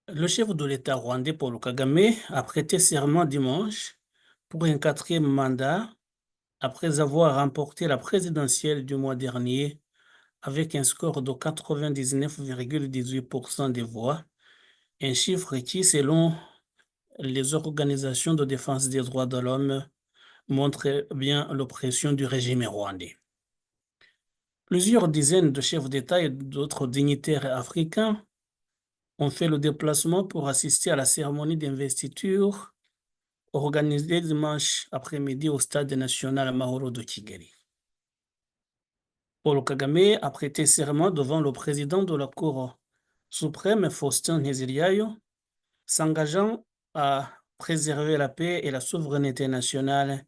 Le chef de l'État rwandais Paul Kagame a prêté serment dimanche pour un quatrième mandat après avoir remporté la présidentielle du mois dernier avec un score de 99,18% des voix, un chiffre qui, selon les organisations de défense des droits de l'homme, montre bien l'oppression du régime rwandais. Plusieurs dizaines de chefs d'État et d'autres dignitaires africains ont fait le déplacement pour assister à la cérémonie d'investiture organisée dimanche après-midi au stade national Mahoro de Kigali. Paul Kagame a prêté serment devant le président de la Cour suprême, Faustin Nteziryayo, s'engageant à préserver la paix et la souveraineté nationale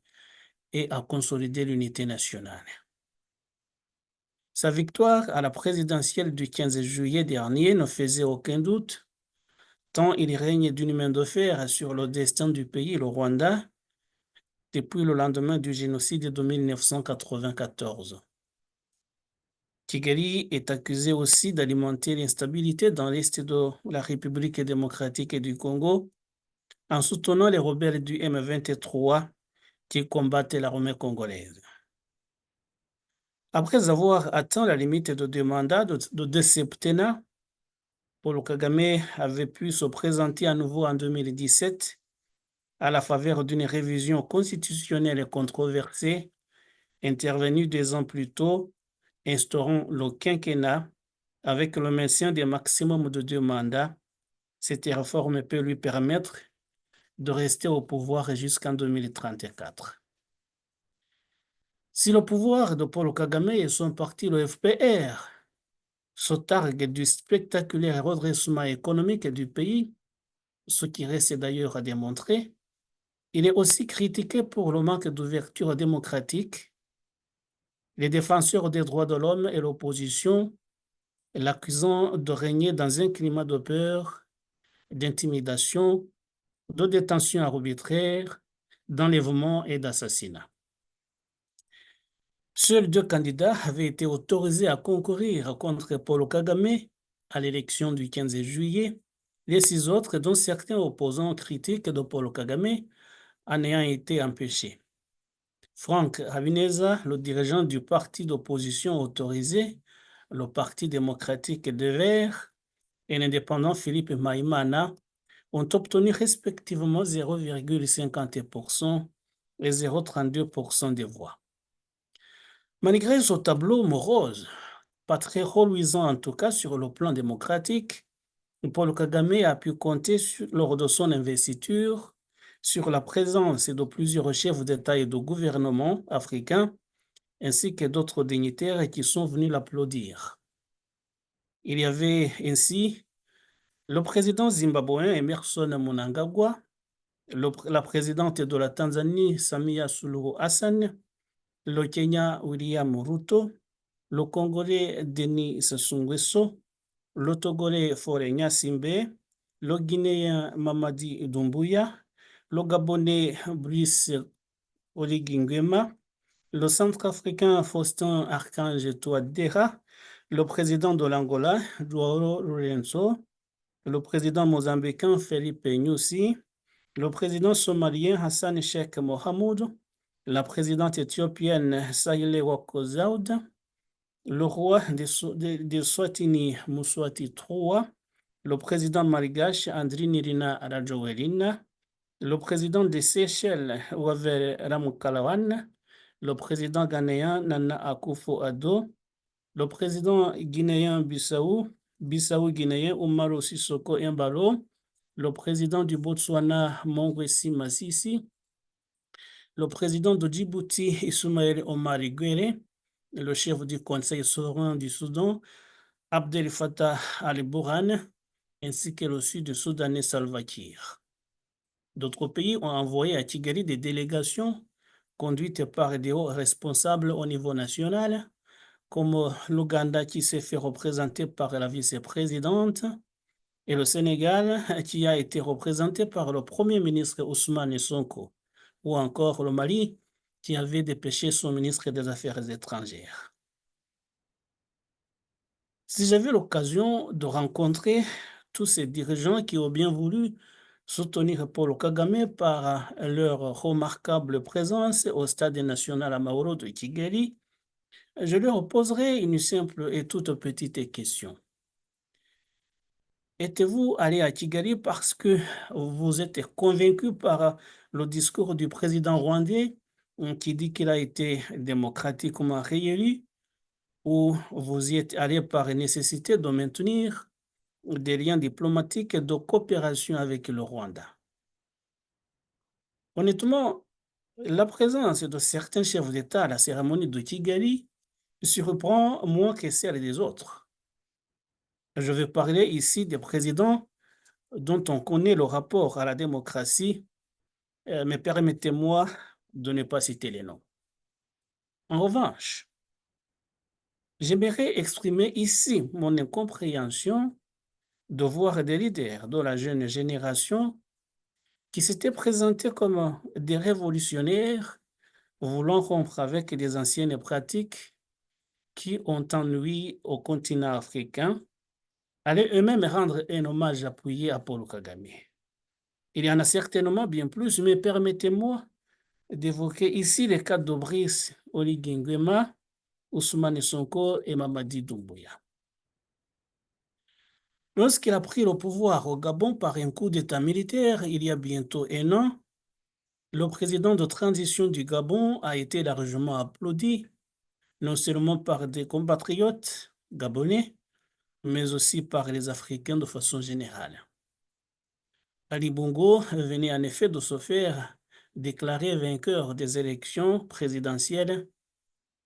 et à consolider l'unité nationale. Sa victoire à la présidentielle du 15 juillet dernier ne faisait aucun doute, tant il règne d'une main de fer sur le destin du pays, le Rwanda, depuis le lendemain du génocide de 1994. Kigali est accusé aussi d'alimenter l'instabilité dans l'est de la République démocratique du Congo en soutenant les rebelles du M23 qui combattent l'armée congolaise. Après avoir atteint la limite de deux mandats de deux septennats, Paul Kagame avait pu se présenter à nouveau en 2017 à la faveur d'une révision constitutionnelle controversée intervenue 2 ans plus tôt, instaurant le quinquennat avec le maintien des maximums de 2 mandats. Cette réforme peut lui permettre de rester au pouvoir jusqu'en 2034. Si le pouvoir de Paul Kagame et son parti, le FPR, se targuent du spectaculaire redressement économique du pays, ce qui reste d'ailleurs à démontrer, il est aussi critiqué pour le manque d'ouverture démocratique. Les défenseurs des droits de l'homme et l'opposition l'accusant de régner dans un climat de peur, d'intimidation, de détention arbitraire, d'enlèvement et d'assassinat. Seuls 2 candidats avaient été autorisés à concourir contre Paul Kagame à l'élection du 15 juillet, les 6 autres, dont certains opposants critiques de Paul Kagame, en ayant été empêchés. Frank Habineza, le dirigeant du parti d'opposition autorisé, le Parti démocratique des Verts, et l'indépendant Philippe Maïmana, ont obtenu respectivement 0,50% et 0,32% des voix. Malgré ce tableau morose, pas très reluisant en tout cas sur le plan démocratique, Paul Kagame a pu compter lors de son investiture sur la présence de plusieurs chefs d'État et de gouvernement africains, ainsi que d'autres dignitaires qui sont venus l'applaudir. Il y avait ainsi le président zimbabwéen Emmerson Mnangagwa, la présidente de la Tanzanie Samia Suluhu Hassan, le Kenya William Ruto, le Congolais Denis Sassou Nguesso, le Togolais Faure Gnassingbé, le Guinéen Mamadi Doumbouya, le Gabonais Brice Oligui Nguema, le Centrafricain Faustin Archange Touadéra, le président de l'Angola Joao Lourenço, le président mozambicain Felipe Nyusi, le président somalien Hassan Sheikh Mohamud, la présidente éthiopienne Sahle Work Zewde, le roi de Swatini Mswati III, le président malgache Andry-Nirina Rajoelina, le président des Seychelles Wavel Ramkalawan, le président ghanéen Nana Akufo-Addo, le président guinéen Bissau-Guinéen Umaro Sissoko Embalo, le président du Botswana Mongwesi Masisi, le président de Djibouti Ismaël Omar Guelleh, le chef du Conseil souverain du Soudan Abdel Fattah al-Burhan, ainsi que le Sud-Soudanais Salva Kiir. D'autres pays ont envoyé à Kigali des délégations conduites par des hauts responsables au niveau national, comme l'Ouganda qui s'est fait représenter par la vice-présidente et le Sénégal qui a été représenté par le Premier ministre Ousmane Sonko, ou encore le Mali qui avait dépêché son ministre des Affaires étrangères. Si j'avais l'occasion de rencontrer tous ces dirigeants qui ont bien voulu soutenir Paul Kagame par leur remarquable présence au Stade national Amahoro de Kigali, je leur poserai une simple et toute petite question. Êtes-vous allé à Kigali parce que vous êtes convaincu par le discours du président rwandais qui dit qu'il a été démocratiquement réélu, ou vous y êtes allé par nécessité de maintenir des liens diplomatiques et de coopération avec le Rwanda? Honnêtement, la présence de certains chefs d'État à la cérémonie de Kigali surprend moins que celle des autres. Je vais parler ici des présidents dont on connaît le rapport à la démocratie, mais permettez-moi de ne pas citer les noms. En revanche, j'aimerais exprimer ici mon incompréhension de voir des leaders de la jeune génération qui s'étaient présentés comme des révolutionnaires voulant rompre avec des anciennes pratiques qui ont ennuyé au continent africain, aller eux-mêmes rendre un hommage appuyé à Paul Kagame. Il y en a certainement bien plus, mais permettez-moi d'évoquer ici les cas de Brice Oligui Nguema, Ousmane Sonko et Mamadi Doumbouya. Lorsqu'il a pris le pouvoir au Gabon par un coup d'État militaire il y a bientôt un an, le président de transition du Gabon a été largement applaudi, non seulement par des compatriotes gabonais, mais aussi par les Africains de façon générale. Ali Bongo venait en effet de se faire déclarer vainqueur des élections présidentielles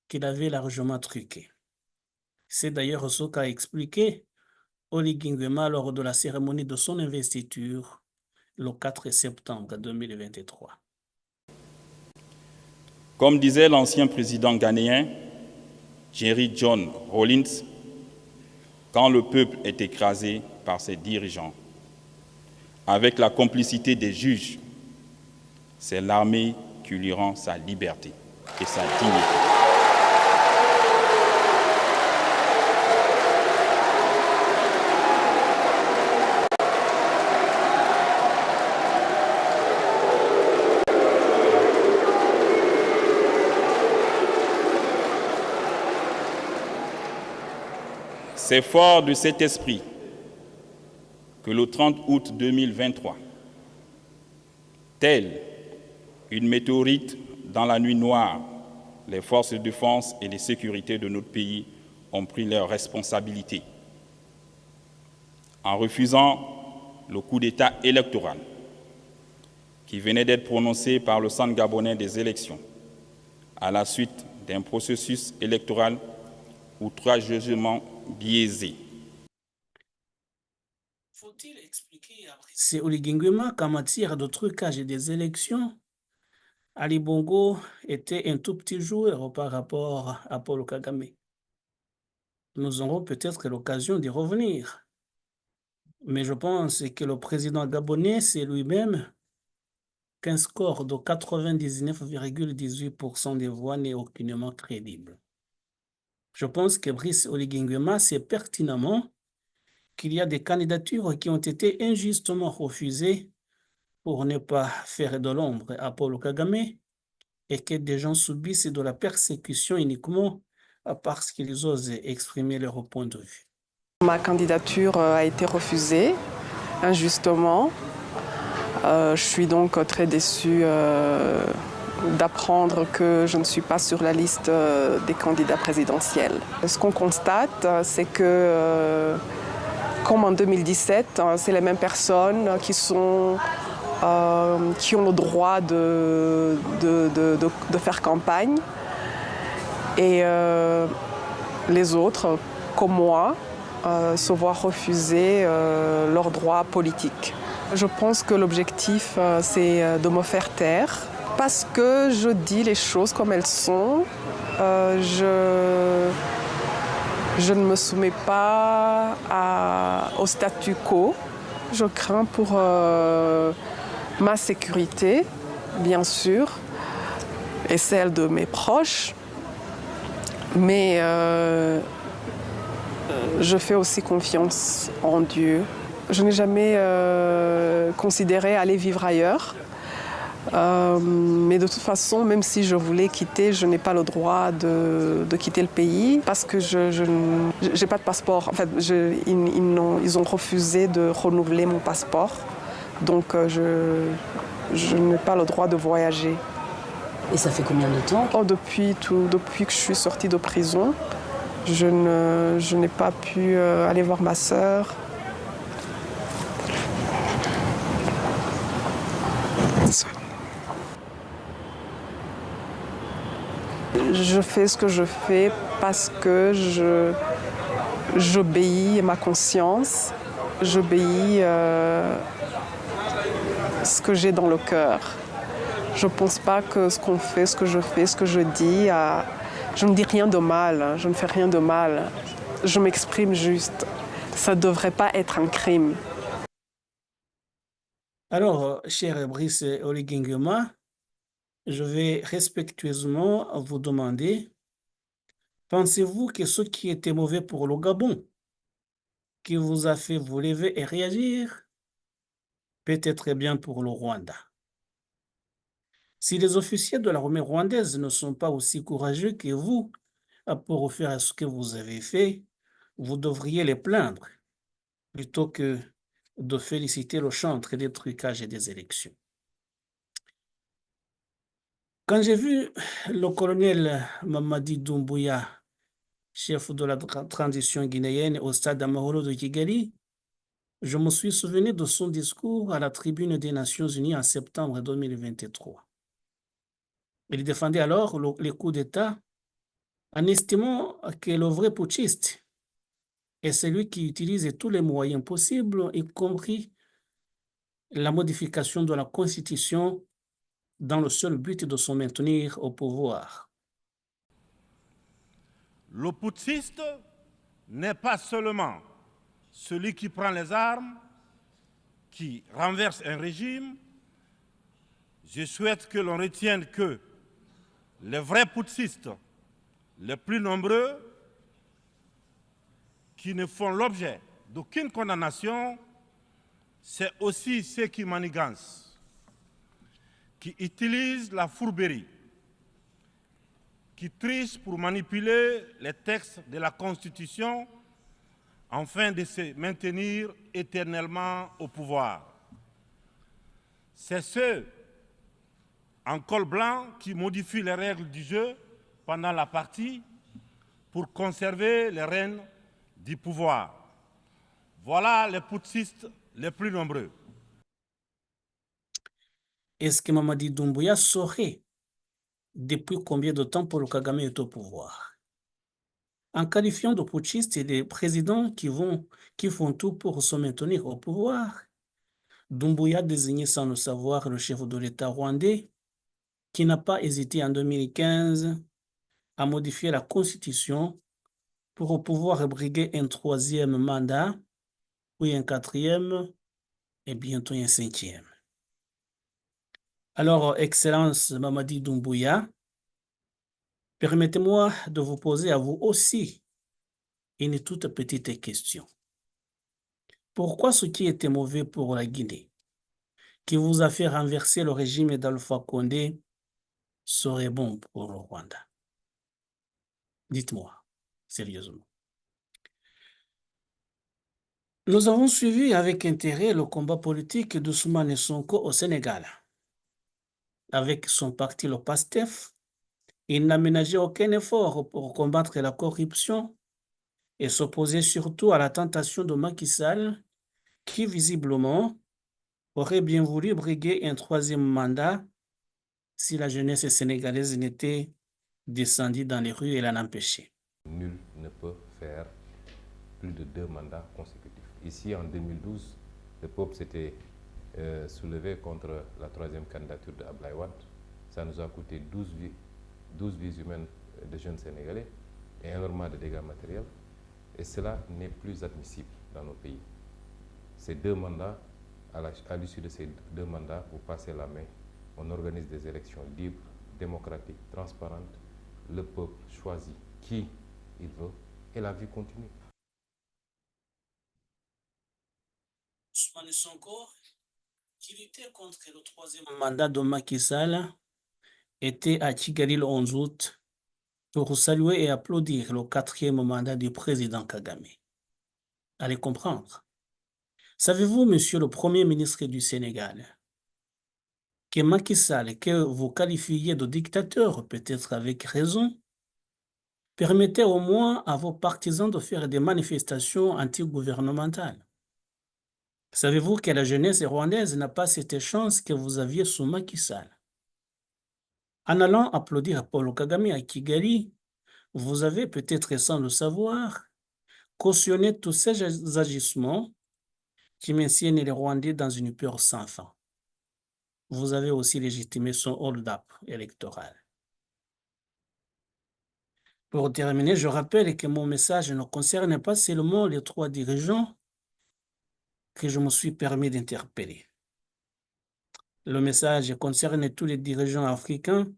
qu'il avait largement truquées. C'est d'ailleurs ce qu'a expliqué Oligui Nguema lors de la cérémonie de son investiture le 4 septembre 2023. Comme disait l'ancien président ghanéen Jerry John Rawlings, quand le peuple est écrasé par ses dirigeants, avec la complicité des juges, c'est l'armée qui lui rend sa liberté et sa dignité. C'est fort de cet esprit que le 30 août 2023, telle une météorite dans la nuit noire, les forces de défense et de sécurité de notre pays ont pris leurs responsabilités en refusant le coup d'État électoral qui venait d'être prononcé par le Centre gabonais des élections à la suite d'un processus électoral outrageusement biaisé. Faut-il expliquer à Brice Oligui Nguema qu'en matière de trucage des élections, Ali Bongo était un tout petit joueur par rapport à Paul Kagame? Nous aurons peut-être l'occasion d'y revenir. Mais je pense que le président gabonais, c'est lui-même qu'un score de 99,18% des voix n'est aucunement crédible. Je pense que Brice Oligui Nguema sait pertinemment qu'il y a des candidatures qui ont été injustement refusées pour ne pas faire de l'ombre à Paul Kagame et que des gens subissent de la persécution uniquement parce qu'ils osent exprimer leur point de vue. Ma candidature a été refusée injustement. Je suis donc très déçue d'apprendre que je ne suis pas sur la liste des candidats présidentiels. Ce qu'on constate, c'est que, comme en 2017, c'est les mêmes personnes qui ont le droit de faire campagne. Et les autres, comme moi, se voient refuser leurs droits politiques. Je pense que l'objectif, c'est de me faire taire parce que je dis les choses comme elles sont. Je ne me soumets pas au statu quo. Je crains pour ma sécurité, bien sûr, et celle de mes proches. Mais je fais aussi confiance en Dieu. Je n'ai jamais considéré aller vivre ailleurs. Mais de toute façon, même si je voulais quitter, je n'ai pas le droit de quitter le pays parce que je n'ai pas de passeport. En fait, ils ont refusé de renouveler mon passeport. Donc je n'ai pas le droit de voyager. Et ça fait combien de temps? Depuis que je suis sortie de prison, je n'ai pas pu aller voir ma sœur. Je fais ce que je fais parce que j'obéis à ma conscience, j'obéis ce que j'ai dans le cœur. Je ne pense pas que ce qu'on fait, ce que je fais, ce que je dis, je ne dis rien de mal, je ne fais rien de mal. Je m'exprime juste. Ça ne devrait pas être un crime. Alors, cher Brice Oligingema, je vais respectueusement vous demander, pensez-vous que ce qui était mauvais pour le Gabon, qui vous a fait vous lever et réagir, peut être bien pour le Rwanda? Si les officiers de l'armée rwandaise ne sont pas aussi courageux que vous pour faire ce que vous avez fait, vous devriez les plaindre plutôt que de féliciter le chantre des trucages et des élections. Quand j'ai vu le colonel Mamadi Doumbouya, chef de la transition guinéenne au stade Amahoro de Kigali, je me suis souvenu de son discours à la tribune des Nations Unies en septembre 2023. Il défendait alors les coups d'État en estimant que le vrai putschiste est celui qui utilise tous les moyens possibles, y compris la modification de la Constitution dans le seul but de se maintenir au pouvoir. Le putschiste n'est pas seulement celui qui prend les armes, qui renverse un régime. Je souhaite que l'on retienne que les vrais putschistes, les plus nombreux, qui ne font l'objet d'aucune condamnation, c'est aussi ceux qui manigancent, qui utilisent la fourberie, qui trichent pour manipuler les textes de la Constitution afin de se maintenir éternellement au pouvoir. C'est ceux en col blanc qui modifient les règles du jeu pendant la partie pour conserver les rênes du pouvoir. Voilà les putschistes les plus nombreux. Est-ce que Mamadi Doumbouya saurait depuis combien de temps Paul Kagame est au pouvoir? En qualifiant de putschistes les présidents qui font tout pour se maintenir au pouvoir, Doumbouya désignait sans le savoir le chef de l'État rwandais qui n'a pas hésité en 2015 à modifier la Constitution pour pouvoir briguer un troisième mandat, puis un quatrième et bientôt un cinquième. Alors, Excellence Mamadi Doumbouya, permettez-moi de vous poser à vous aussi une toute petite question. Pourquoi ce qui était mauvais pour la Guinée, qui vous a fait renverser le régime d'Alpha Condé, serait bon pour le Rwanda? Dites-moi, sérieusement. Nous avons suivi avec intérêt le combat politique d'Ousmane Sonko au Sénégal. Avec son parti, le PASTEF, il n'a ménagé aucun effort pour combattre la corruption et s'opposer surtout à la tentation de Macky Sall, qui visiblement aurait bien voulu briguer un troisième mandat si la jeunesse sénégalaise n'était descendue dans les rues et l'en empêchait. Nul ne peut faire plus de 2 mandats consécutifs. Ici, en 2012, le peuple s'était soulevé contre la troisième candidature de Abdoulaye Wade. Ça nous a coûté 12 vies humaines de jeunes Sénégalais et énormément de dégâts matériels. Et cela n'est plus admissible dans nos pays. Ces 2 mandats, à l'issue de ces 2 mandats, vous passez la main. On organise des élections libres, démocratiques, transparentes. Le peuple choisit qui il veut et la vie continue. Ousmane Sonko, qui luttait contre le troisième mandat de Macky Sall, était à Kigali le 11 août pour saluer et applaudir le quatrième mandat du président Kagame. Allez comprendre. Savez-vous, monsieur le Premier ministre du Sénégal, que Macky Sall, que vous qualifiez de dictateur, peut-être avec raison, permettait au moins à vos partisans de faire des manifestations anti-gouvernementales? Savez-vous que la jeunesse rwandaise n'a pas cette chance que vous aviez sous Macky Sall? En allant applaudir Paul Kagame à Kigali, vous avez peut-être sans le savoir cautionné tous ces agissements qui maintiennent les Rwandais dans une peur sans fin. Vous avez aussi légitimé son hold-up électoral. Pour terminer, je rappelle que mon message ne concerne pas seulement les 3 dirigeants que je me suis permis d'interpeller. Le message concerne tous les dirigeants africains,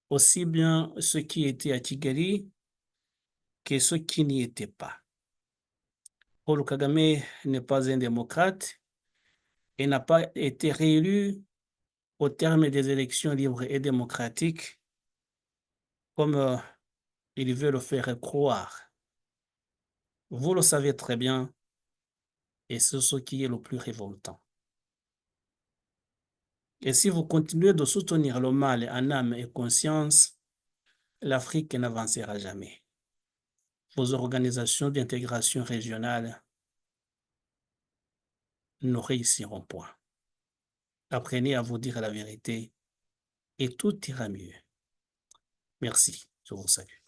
aussi bien ceux qui étaient à Kigali que ceux qui n'y étaient pas. Paul Kagame n'est pas un démocrate et n'a pas été réélu au terme des élections libres et démocratiques comme il veut le faire croire. Vous le savez très bien et c'est ce qui est le plus révoltant. Et si vous continuez de soutenir le mal en âme et conscience, l'Afrique n'avancera jamais. Vos organisations d'intégration régionale ne réussiront point. Apprenez à vous dire la vérité et tout ira mieux. Merci, je vous salue.